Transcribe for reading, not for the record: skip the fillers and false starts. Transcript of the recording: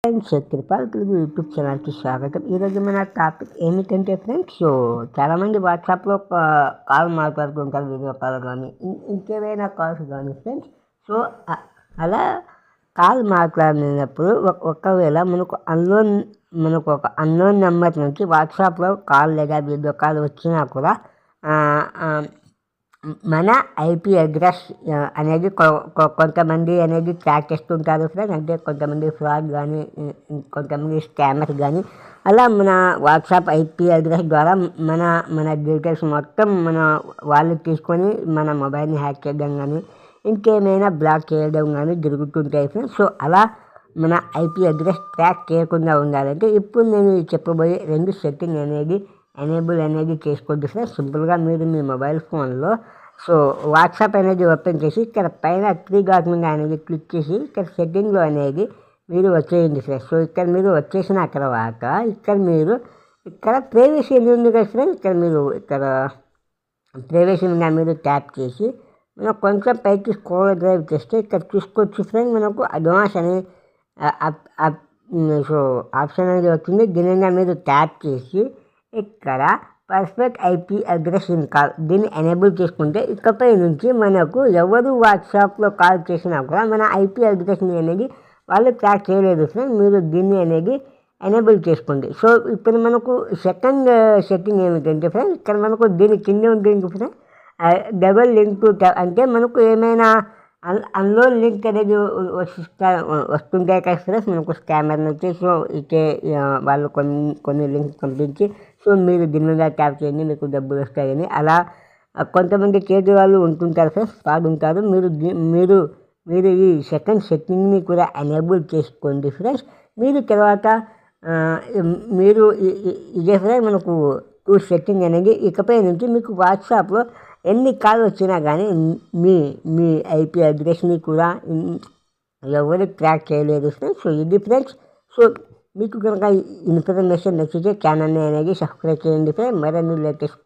Friends, Kripal Telugu YouTube ఛానల్కి స్వాగతం. ఈరోజు మన టాపిక్ ఏమిటంటే ఫ్రెండ్స్, చాలామంది వాట్సాప్లో కాల్ మాట్లాడుతుంటారు, వీడియో కాల్ కానీ ఇంకేమైనా కాల్స్ కానీ ఫ్రెండ్స్. సో అలా కాల్ మాట్లాడినప్పుడు ఒకవేళ మనకు ఒక అన్నోన్ నెంబర్ నుంచి వాట్సాప్లో కాల్ లేదా వీడియో కాల్ వచ్చినా కూడా మన ఐపీ అడ్రస్ అనేది కొంతమంది అనేది ట్రాక్ చేస్తుంటారు ఫ్రెండ్స్. అంటే కొంతమంది ఫ్రాడ్ కానీ కొంతమంది స్కామర్స్ కానీ అలా మన వాట్సాప్ ఐపీ అడ్రస్ ద్వారా మన డీటెయిల్స్ మొత్తం వాళ్ళు తీసుకొని మన మొబైల్ని హ్యాక్ చేయడం కానీ ఇంకేమైనా బ్లాక్ చేయడం కానీ జరుగుతుంటాయి ఫ్రెండ్స్. సో అలా మన ఐపీ అడ్రస్ ట్రాక్ చేయకుండా ఉండాలంటే ఇప్పుడు నేను చెప్పబోయే 2 సెట్టింగ్ అనేది ఎనేబుల్ అనేది చేసుకోండి ఫ్రెండ్స్. సింపుల్గా మీరు మీ మొబైల్ ఫోన్లో వాట్సాప్ అనేది ఓపెన్ చేసి ఇక్కడ పైన 3 డాట్ మీద అనేది క్లిక్ చేసి ఇక్కడ సెట్టింగ్లో అనేది మీరు వచ్చేయండి ఫ్రెండ్స్. సో ఇక్కడ మీరు వచ్చేసిన తర్వాత ఇక్కడ ప్రైవసీ అనేది ఉంది కదా ఫ్రెండ్స్. ఇక్కడ ప్రైవసీ మీద మీరు ట్యాప్ చేసి మనం కొంచెం పైకి స్క్రోల్ డ్రైవ్ చేస్తే ఇక్కడ చూసుకోవచ్చు ఫ్రెండ్స్, మనకు అడ్వాన్స్ అనే ఆప్షన్ అనేది వచ్చింది. దీని మీద మీరు ట్యాప్ చేసి ఇక్కడ perfect IP address in call దీన్ని ఎనేబుల్ చేసుకుంటే ఇకపై నుంచి మనకు ఎవరు వాట్సాప్లో కాల్ చేసినా కూడా మన ఐపీ అడ్రస్ని అనేది వాళ్ళు ట్రాక్ చేయలేదు ఫ్రెండ్. మీరు దీన్ని అనేది ఎనేబుల్ చేసుకోండి. సో ఇప్పుడు మనకు సెకండ్ సెట్టింగ్ ఏమిటంటే ఫ్రెండ్, ఇక్కడ మనకు దీని కింద ఉంటుంది ఫ్రెండ్ డబల్ లింక్ టు అంటే మనకు ఏమైనా అన్లోన్ లింక్ అనేది వస్తుంటాయి కదా ఫ్రెండ్స్ మనకు స్కామర్ నుంచి. సో ఇకే వాళ్ళు కొన్ని లింక్స్ పంపించి సో మీరు దీని మీద ట్యాప్ చేయండి మీకు డబ్బులు వస్తాయని అలా కొంతమంది చేతి వాళ్ళు ఉంటుంటారు ఫ్రెండ్స్, ఫ్రాడ్ ఉంటారు. మీరు ఈ సెకండ్ సెట్టింగ్ని కూడా ఎనేబుల్ చేసుకోండి ఫ్రెండ్స్. మీరు తర్వాత మీరు ఇదే ఫ్రెండ్స్ మనకు 2 సెట్టింగ్ అనేది ఇకపై నుంచి మీకు వాట్సాప్లో ఎన్ని కాల్ వచ్చినా కానీ మీ ఐపీ అడ్రస్ని కూడా ఎవరు ట్రాక్ చేయలేదు ఫ్రెండ్స్. సో ఇది ఫ్రెండ్స్. సో మీకు కనుక ఇన్ఫర్మేషన్ నచ్చితే ఛానల్ని అనేది సబ్స్క్రైబ్ చేయండి ఫ్రెండ్స్. మరిన్ని లేటెస్ట్